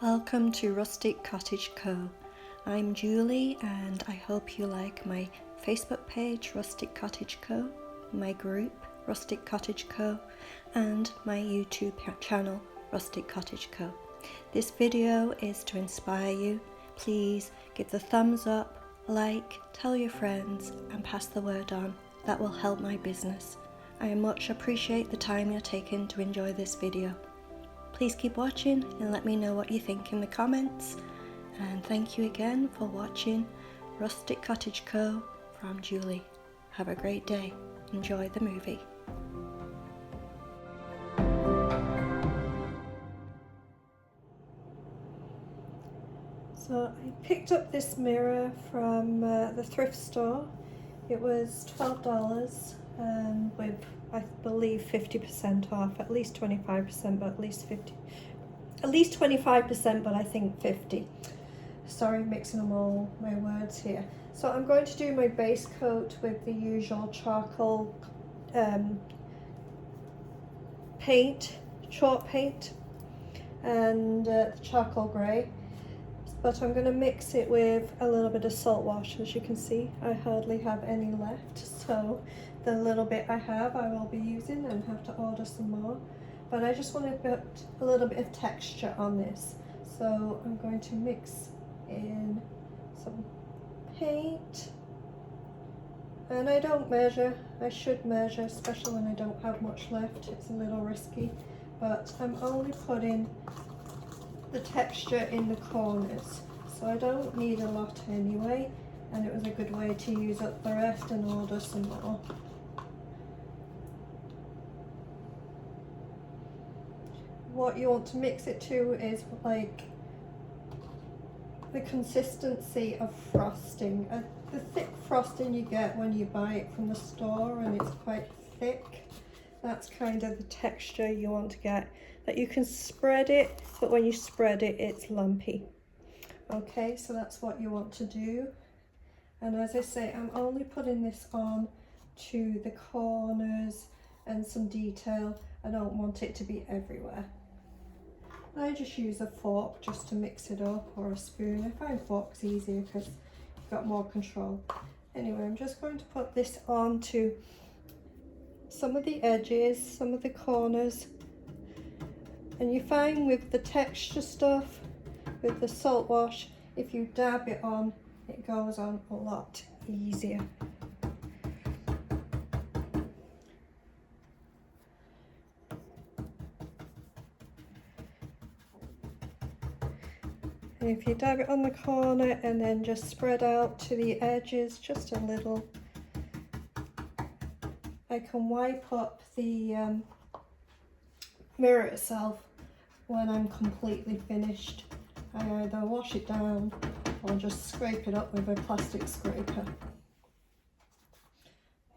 Welcome to Rustic Cottage Co. I'm Julie and I hope you like my Facebook page Rustic Cottage Co, my group Rustic Cottage Co and my YouTube channel Rustic Cottage Co. This video is to inspire you. Please give the thumbs up, like, tell your friends and pass the word on. That will help my business. I much appreciate the time you're taking to enjoy this video. Please keep watching and let me know what you think in the comments. And thank you again for watching Rustic Cottage Co. from Julie. Have a great day. Enjoy the movie. So I picked up this mirror from the thrift store. It was $12 with, I believe, 50% off, at least 25%, but at least 25%, but I think 50. Sorry, mixing them all my words here. So I'm going to do my base coat with the usual charcoal paint, chalk paint, and charcoal grey. But I'm going to mix it with a little bit of salt wash. As you can see, I hardly have any left, so the little bit I have I will be using and have to order some more. But I just want to put a little bit of texture on this, so I'm going to mix in some paint. And I don't measure. I should measure, especially when I don't have much left. It's a little risky, but I'm only putting the texture in the corners, so I don't need a lot anyway, and it was a good way to use up the rest and order some more. What you want to mix it to is like the consistency of frosting, the thick frosting you get when you buy it from the store and it's quite thick. That's kind of the texture you want to get, that you can spread it, but when you spread it, it's lumpy. Okay, so that's what you want to do. And as I say, I'm only putting this on to the corners and some detail. I don't want it to be everywhere. I just use a fork just to mix it up, or a spoon. I find forks easier because you've got more control. Anyway, I'm just going to put this on to some of the edges, some of the corners. And you find with the texture stuff, with the salt wash, if you dab it on, it goes on a lot easier. And if you dab it on the corner and then just spread out to the edges just a little, I can wipe up the mirror itself when I'm completely finished. I either wash it down or just scrape it up with a plastic scraper.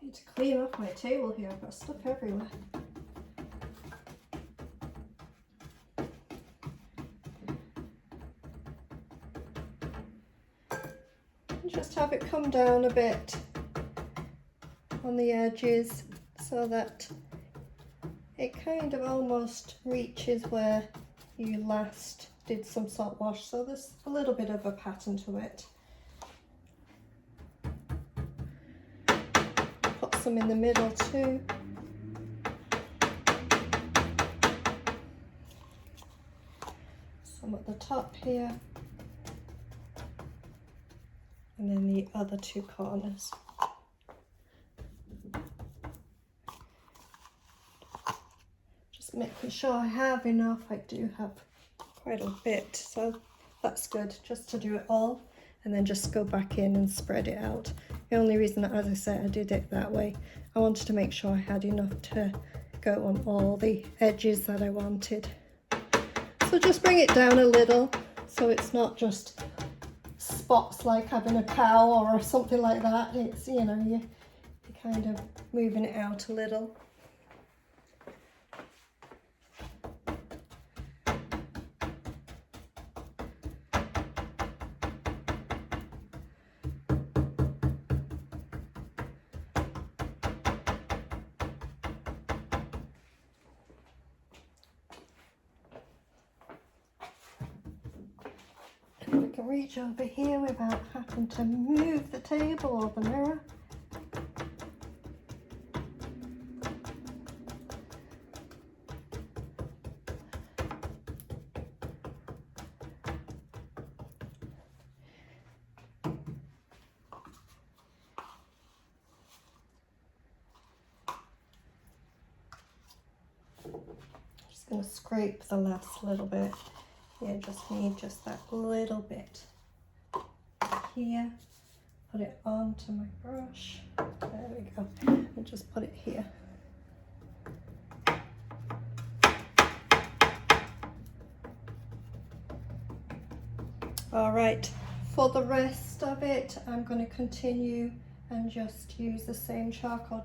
I need to clean off my table here, I've got stuff everywhere. Just have it come down a bit on the edges so that it kind of almost reaches where you last did some salt wash, so there's a little bit of a pattern to it. Put some in the middle too. Some at the top here. And then the other two corners. Just making sure I have enough. I do have quite a bit, so that's good, just to do it all and then just go back in and spread it out. The only reason, as I said, I did it that way, I wanted to make sure I had enough to go on all the edges that I wanted. So just bring it down a little so it's not just spots like having a cow or something like that. It's, you know, you're kind of moving it out a little. I can reach over here without having to move the table or the mirror. Just going to scrape the last little bit. Yeah, just need just that little bit here. Put it onto my brush. There we go. And just put it here. All right, for the rest of it, I'm going to continue and just use the same charcoal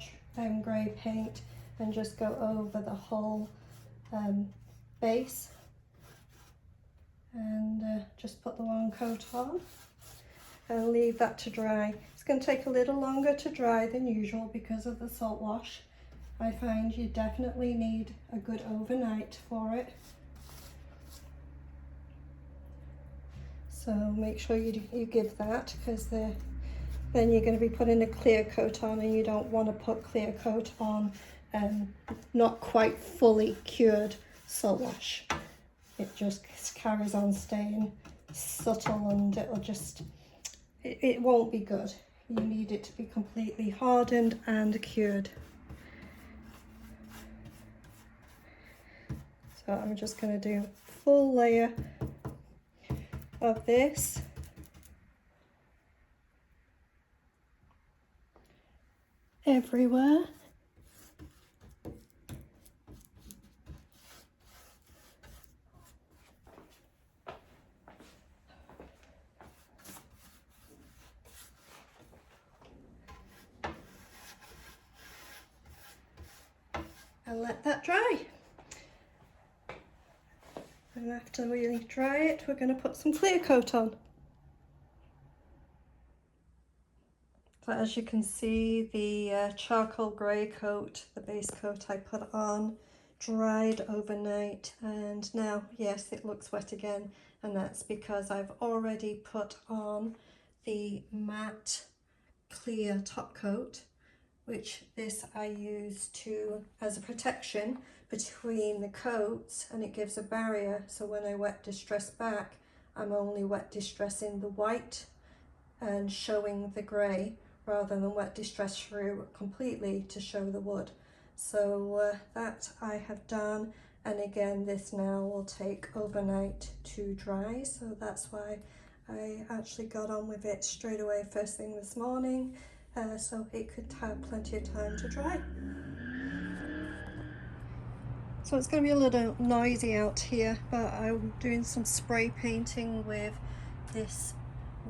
grey paint and just go over the whole base and just put the one coat on and leave that to dry. It's going to take a little longer to dry than usual because of the salt wash. I find you definitely need a good overnight for it. So make sure you give that, because then you're going to be putting a clear coat on, and you don't want to put clear coat on not quite fully cured salt wash. It just carries on staying subtle, and it'll just, it won't be good. You need it to be completely hardened and cured. So I'm just going to do a full layer of this. Everywhere. And let that dry. And after we dry it, we're going to put some clear coat on. So as you can see, the charcoal grey coat, the base coat I put on, dried overnight, and now, yes, it looks wet again, and that's because I've already put on the matte clear top coat, which this I use as a protection between the coats, and it gives a barrier, so when I wet distress back, I'm only wet distressing the white and showing the grey, rather than wet distress through completely to show the wood. So that I have done, and again this now will take overnight to dry, so that's why I actually got on with it straight away first thing this morning, so it could have plenty of time to dry. So it's going to be a little noisy out here, but I'm doing some spray painting with this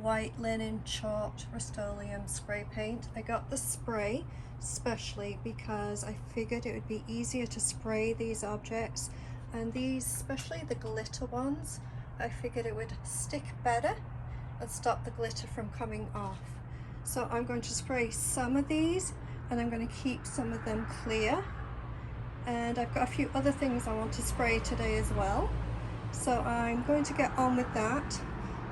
white linen chalked Rust-Oleum spray paint. I got the spray especially because I figured it would be easier to spray these objects, and these, especially the glitter ones, I figured it would stick better and stop the glitter from coming off. So I'm going to spray some of these, and I'm going to keep some of them clear, and I've got a few other things I want to spray today as well, so I'm going to get on with that.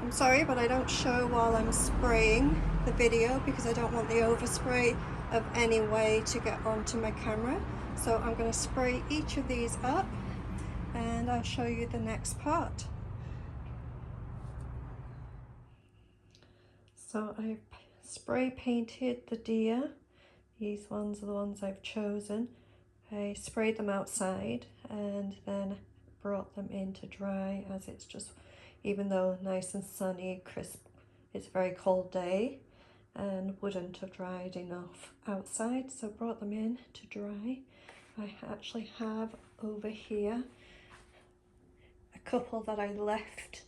I'm sorry, but I don't show while I'm spraying the video because I don't want the overspray of any way to get onto my camera. So I'm going to spray each of these up, and I'll show you the next part. So I've spray painted the deer. These ones are the ones I've chosen. I sprayed them outside and then brought them in to dry, as it's just, even though nice and sunny, crisp, it's a very cold day and wouldn't have dried enough outside, so brought them in to dry. I actually have over here a couple that I left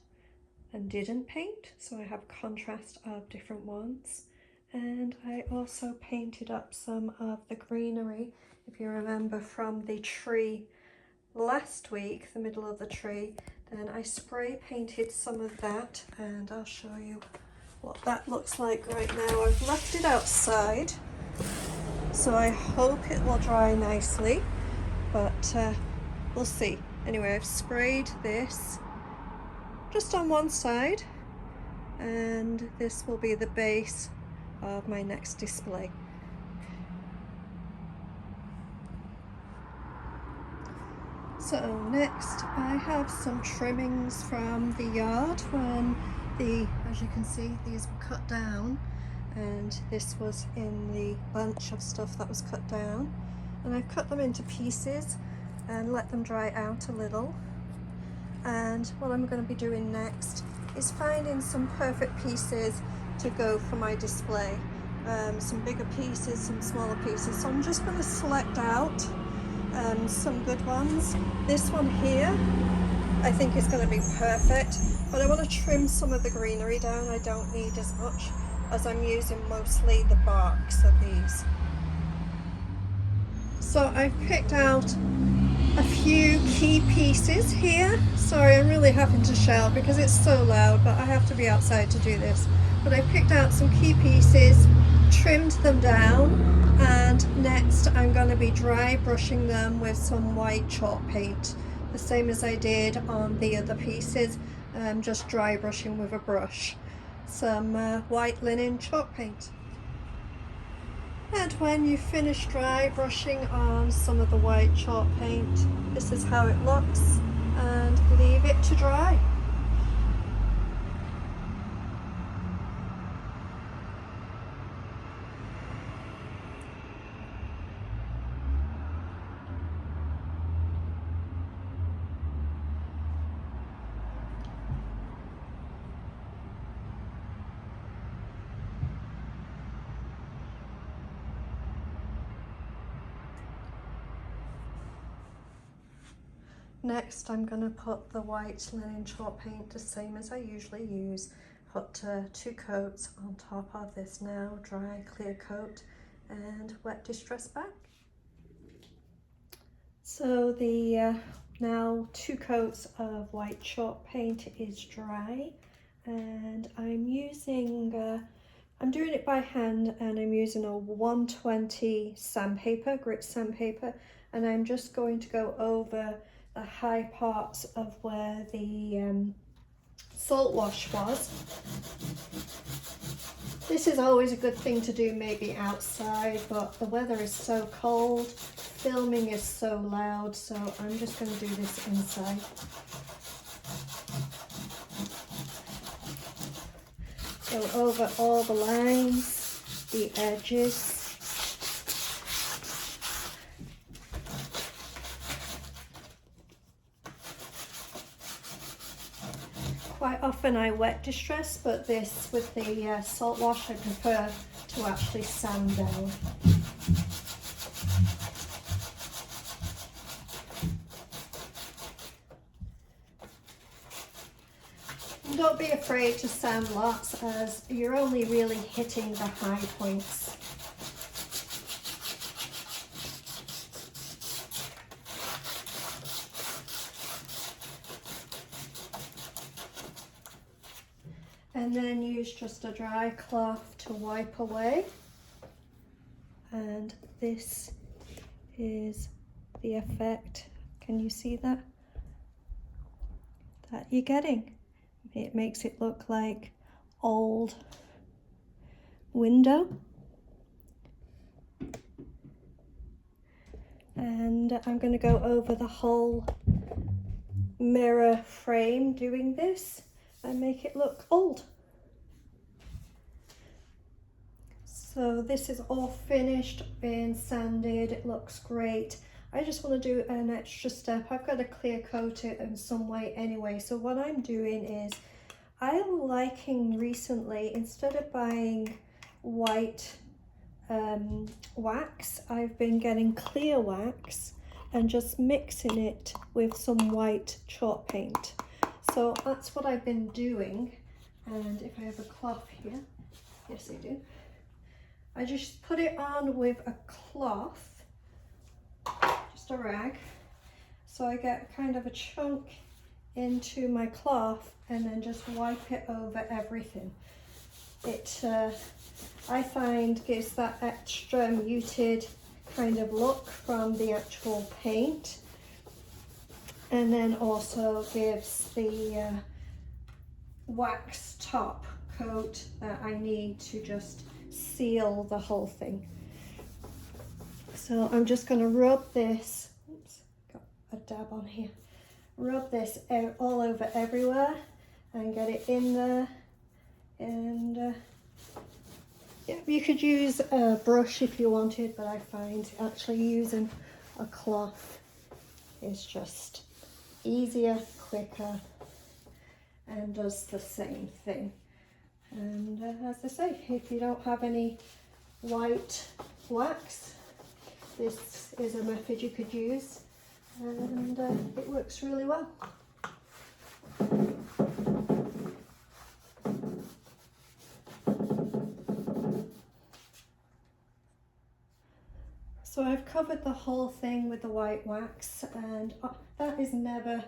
and didn't paint, so I have contrast of different ones. And I also painted up some of the greenery, if you remember from the tree last week, the middle of the tree. Then I spray painted some of that, and I'll show you what that looks like right now. I've left it outside, so I hope it will dry nicely, but we'll see. Anyway, I've sprayed this just on one side, and this will be the base of my next display. So next I have some trimmings from the yard when as you can see, these were cut down, and this was in the bunch of stuff that was cut down, and I've cut them into pieces and let them dry out a little. And what I'm going to be doing next is finding some perfect pieces to go for my display. Some bigger pieces, some smaller pieces. So I'm just going to select out some good ones. This one here I think is going to be perfect, but I want to trim some of the greenery down. I don't need as much, as I'm using mostly the barks of these. So I've picked out a few key pieces here. Sorry, I'm really having to shout because it's so loud, but I have to be outside to do this. But I picked out some key pieces, trimmed them down, and next I'm going to be dry brushing them with some white chalk paint, the same as I did on the other pieces. Just dry brushing with a brush, some white linen chalk paint. And when you finish dry brushing on some of the white chalk paint, this is how it looks, and leave it to dry. Next I'm going to put the white linen chalk paint, the same as I usually use. Put 2 coats on top of this now dry clear coat and wet distress back. So the now 2 coats of white chalk paint is dry, and I'm using I'm doing it by hand, and I'm using a 120 sandpaper, grit sandpaper, and I'm just going to go over the high parts of where the salt wash was. This is always a good thing to do maybe outside, but the weather is so cold, filming is so loud, so I'm just going to do this inside. Go over all the lines, the edges. Quite often I wet distress, but this with the salt wash I prefer to actually sand down. And don't be afraid to sand lots, as you're only really hitting the high points. And then use just a dry cloth to wipe away. And this is the effect. Can you see that? That you're getting. It makes it look like old window. And I'm going to go over the whole mirror frame doing this and make it look old. So this is all finished, been sanded, it looks great. I just want to do an extra step. I've got to clear coat it in some way anyway. So what I'm doing is, I'm liking recently, instead of buying white wax, I've been getting clear wax and just mixing it with some white chalk paint. So that's what I've been doing. And if I have a cloth here, yes I do. I just put it on with a cloth, just a rag, so I get kind of a chunk into my cloth and then just wipe it over everything. It, I find, gives that extra muted kind of look from the actual paint, and then also gives the wax top coat that I need to just seal the whole thing. So I'm just going to rub this, oops, got a dab on here, rub this all over everywhere and get it in there. And yeah, you could use a brush if you wanted, but I find actually using a cloth is just easier, quicker, and does the same thing. And as I say, if you don't have any white wax, this is a method you could use, and it works really well. So I've covered the whole thing with the white wax, and that is never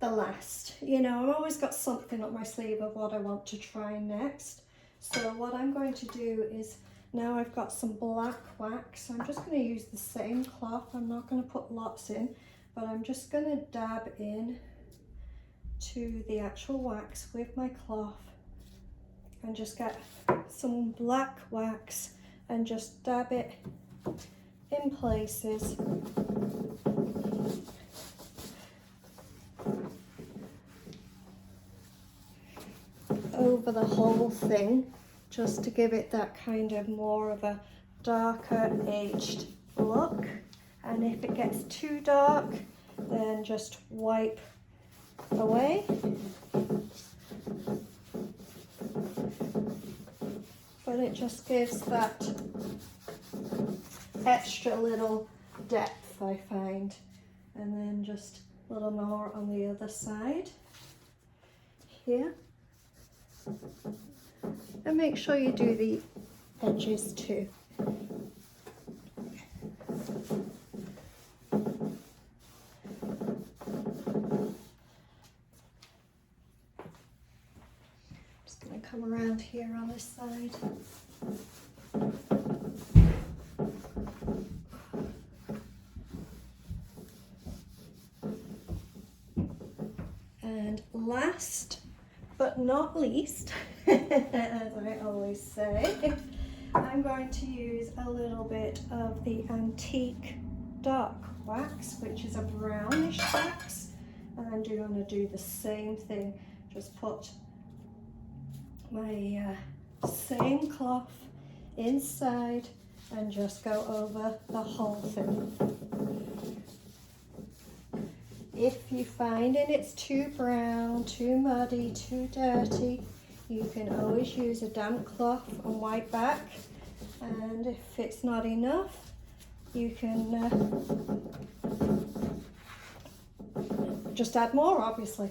the last. You know, I've always got something up my sleeve of what I want to try next. So what I'm going to do is, now I've got some black wax, I'm just going to use the same cloth. I'm not going to put lots in, but I'm just going to dab in to the actual wax with my cloth and just get some black wax and just dab it in places. Over the whole thing, just to give it that kind of more of a darker aged look. And if it gets too dark, then just wipe away. But it just gives that extra little depth, I find. And then just a little more on the other side here. And make sure you do the edges too. Just going to come around here on this side. And last but not least, as I always say, I'm going to use a little bit of the antique dark wax, which is a brownish wax, and I'm going to do the same thing. Just put my same cloth inside and just go over the whole thing. If you find it's too brown, too muddy, too dirty, you can always use a damp cloth and wipe back. And if it's not enough, you can just add more, obviously.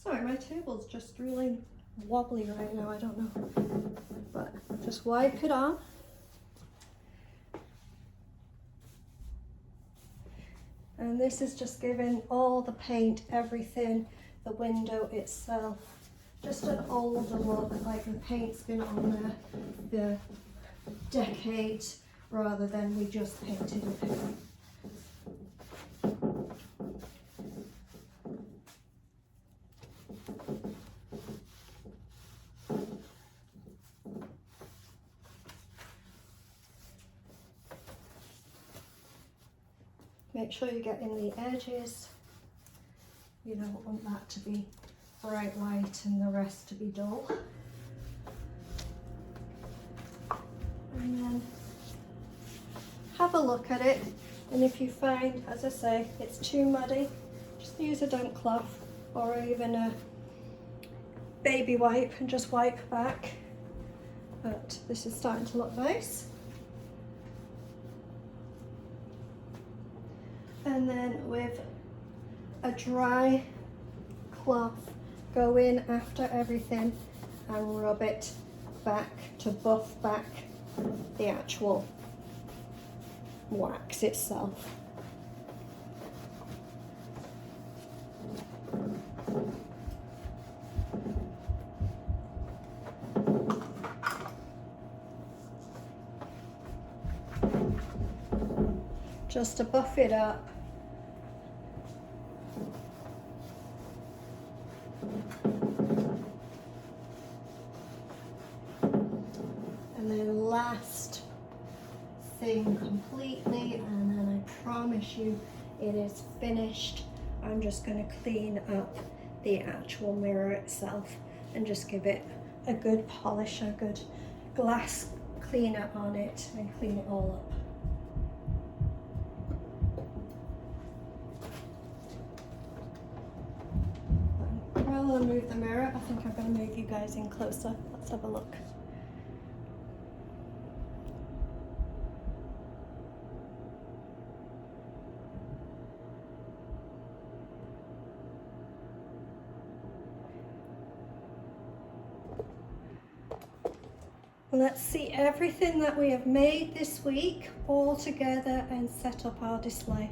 Sorry, my table's just really wobbly right now, I don't know. But just wipe it on. And this is just giving all the paint, everything, the window itself, just an older look, like the paint's been on there the decades rather than we just painted it. Make sure you get in the edges. You don't want that to be bright white and the rest to be dull. And then have a look at it, and if you find, as I say, it's too muddy, just use a damp cloth or even a baby wipe and just wipe back. But this is starting to look nice. And then with a dry cloth, go in after everything and rub it back to buff back the actual wax itself. Just to buff it up. everything completely, and then I promise you it is finished. I'm just going to clean up the actual mirror itself and just give it a good polish, a good glass cleaner on it, and clean it all up. Rather than move the mirror, I think I'm going to move you guys in closer. Let's have a look. Let's see everything that we have made this week all together and set up our display.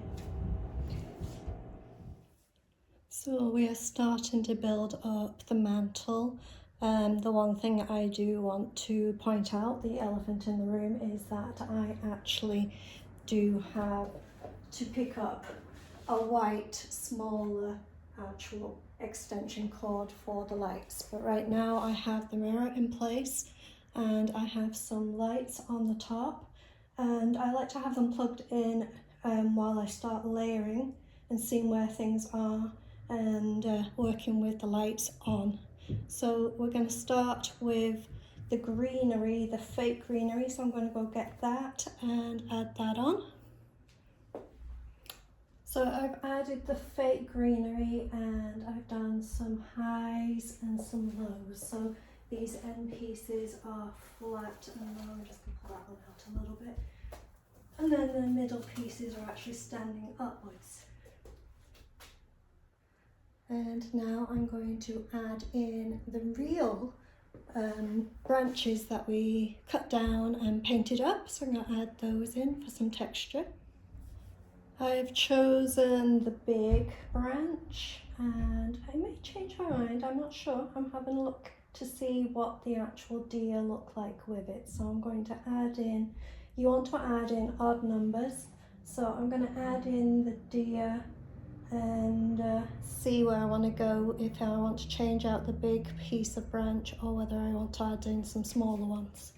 So we are starting to build up the mantle. The one thing I do want to point out, the elephant in the room, is that I actually do have to pick up a white, smaller actual extension cord for the lights. But right now I have the mirror in place, and I have some lights on the top, and I like to have them plugged in while I start layering and seeing where things are, and working with the lights on. So we're going to start with the greenery, the fake greenery, so I'm going to go get that and add that on. So I've added the fake greenery, and I've done some highs and some lows. So these end pieces are flat, and now I'm just going to pull that one out a little bit. And then the middle pieces are actually standing upwards. And now I'm going to add in the real branches that we cut down and painted up. So I'm going to add those in for some texture. I've chosen the big branch, and I may change my mind, I'm not sure. I'm having a look to see what the actual deer look like with it. So I'm going to add in, you want to add in odd numbers. So I'm going to add in the deer and see where I want to go, if I want to change out the big piece of branch or whether I want to add in some smaller ones.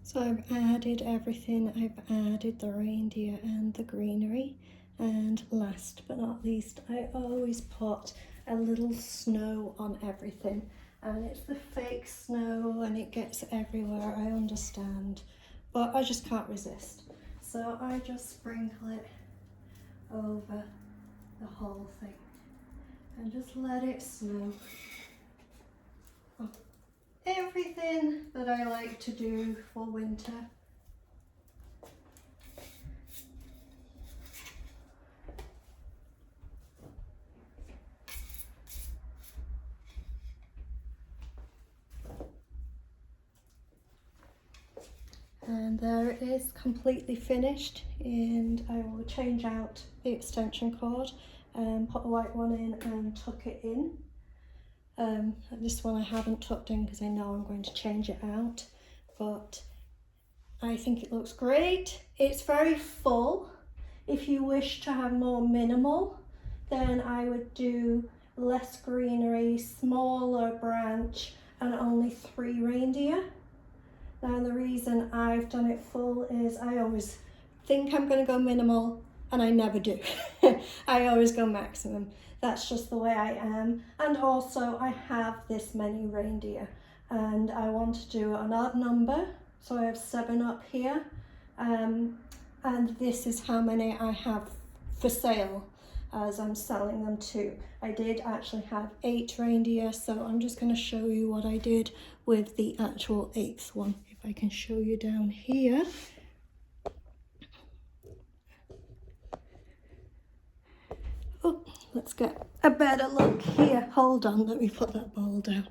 So I've added everything. I've added the reindeer and the greenery, and last but not least, I always put a little snow on everything, and it's the fake snow and it gets everywhere, I understand, but I just can't resist. So I just sprinkle it over the whole thing and just let it snow. Oh, everything that I like to do for winter. And there it is, completely finished, and I will change out the extension cord and put a white one in and tuck it in. This one I haven't tucked in because I know I'm going to change it out, but I think it looks great. It's very full. If you wish to have more minimal, then I would do less greenery, smaller branch, and only 3 reindeer. Now the reason I've done it full is I always think I'm going to go minimal, and I never do. I always go maximum. That's just the way I am. And also I have this many reindeer, and I want to do an odd number. So I have 7 up here, and this is how many I have for sale as I'm selling them too. I did actually have 8 reindeer, so I'm just going to show you what I did with the actual 8th one. If I can show you down here. Oh, let's get a better look here. Hold on, let me put that bowl down.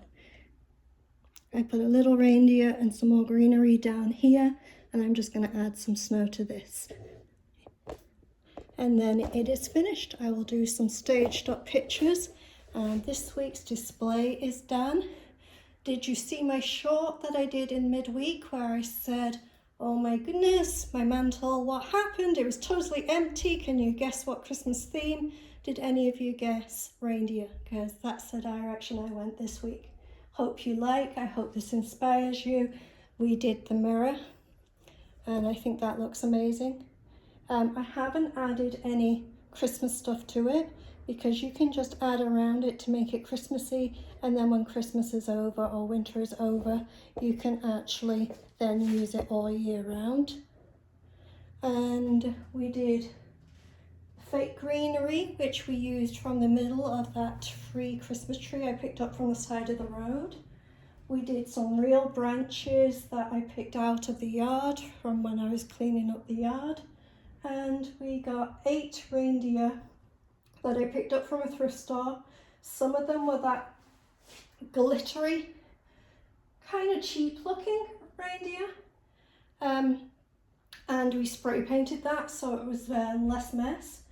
I put a little reindeer and some more greenery down here, and I'm just going to add some snow to this. And then it is finished. I will do some staged up pictures, and this week's display is done. Did you see my short that I did in midweek where I said, oh my goodness, my mantle, what happened? It was totally empty. Can you guess what Christmas theme? Did any of you guess reindeer? Because that's the direction I went this week. Hope you like. I hope this inspires you. We did the mirror. and I think that looks amazing. I haven't added any Christmas stuff to it because you can just add around it to make it Christmassy, and then when Christmas is over or winter is over, you can actually then use it all year round. And we did fake greenery, which we used from the middle of that free Christmas tree I picked up from the side of the road. We did some real branches that I picked out of the yard from when I was cleaning up the yard. And we got 8 reindeer that I picked up from a thrift store. Some of them were that glittery, kind of cheap looking reindeer. And we spray painted that so it was less mess.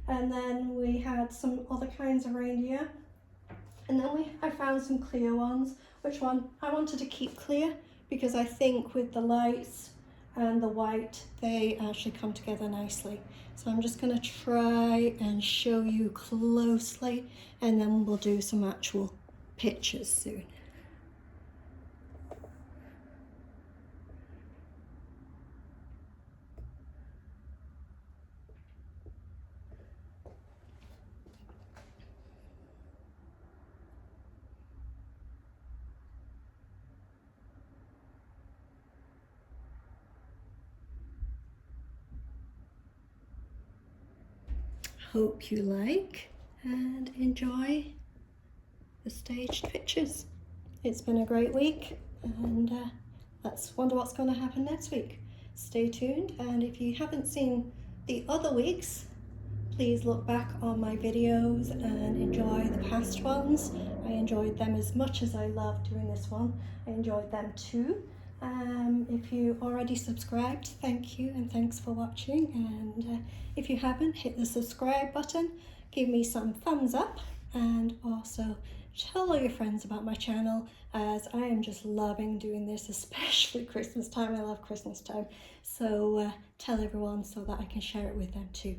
And then we had some other kinds of reindeer. And then I found some clear ones, which one I wanted to keep clear because I think with the lights and the white, they actually come together nicely. So I'm just going to try and show you closely, and then we'll do some actual pictures soon. Hope you like and enjoy the staged pictures. It's been a great week, and let's wonder what's going to happen next week. Stay tuned, and if you haven't seen the other weeks, please look back on my videos and enjoy the past ones. I enjoyed them as much as I loved doing this one. I enjoyed them too. If you already subscribed, thank you and thanks for watching. And if you haven't, hit the subscribe button, give me some thumbs up, and also tell all your friends about my channel, as I am just loving doing this, especially Christmas time. I love Christmas time. So tell everyone so that I can share it with them too.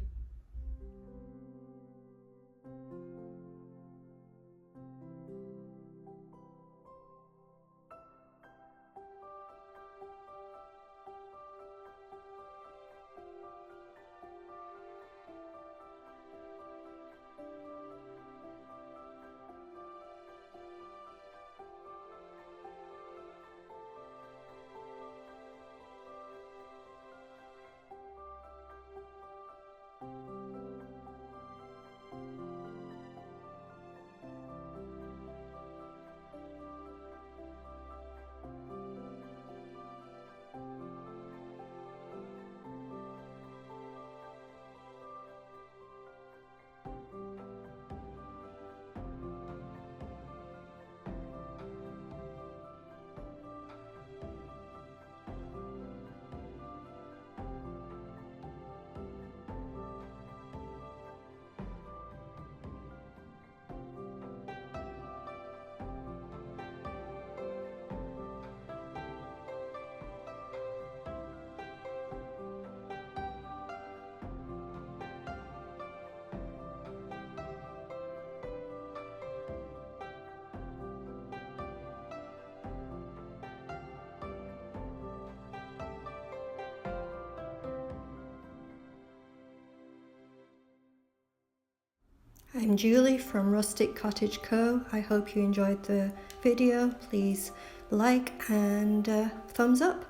I'm Julie from Rustic Cottage Co. I hope you enjoyed the video. Please like and thumbs up.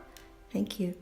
Thank you.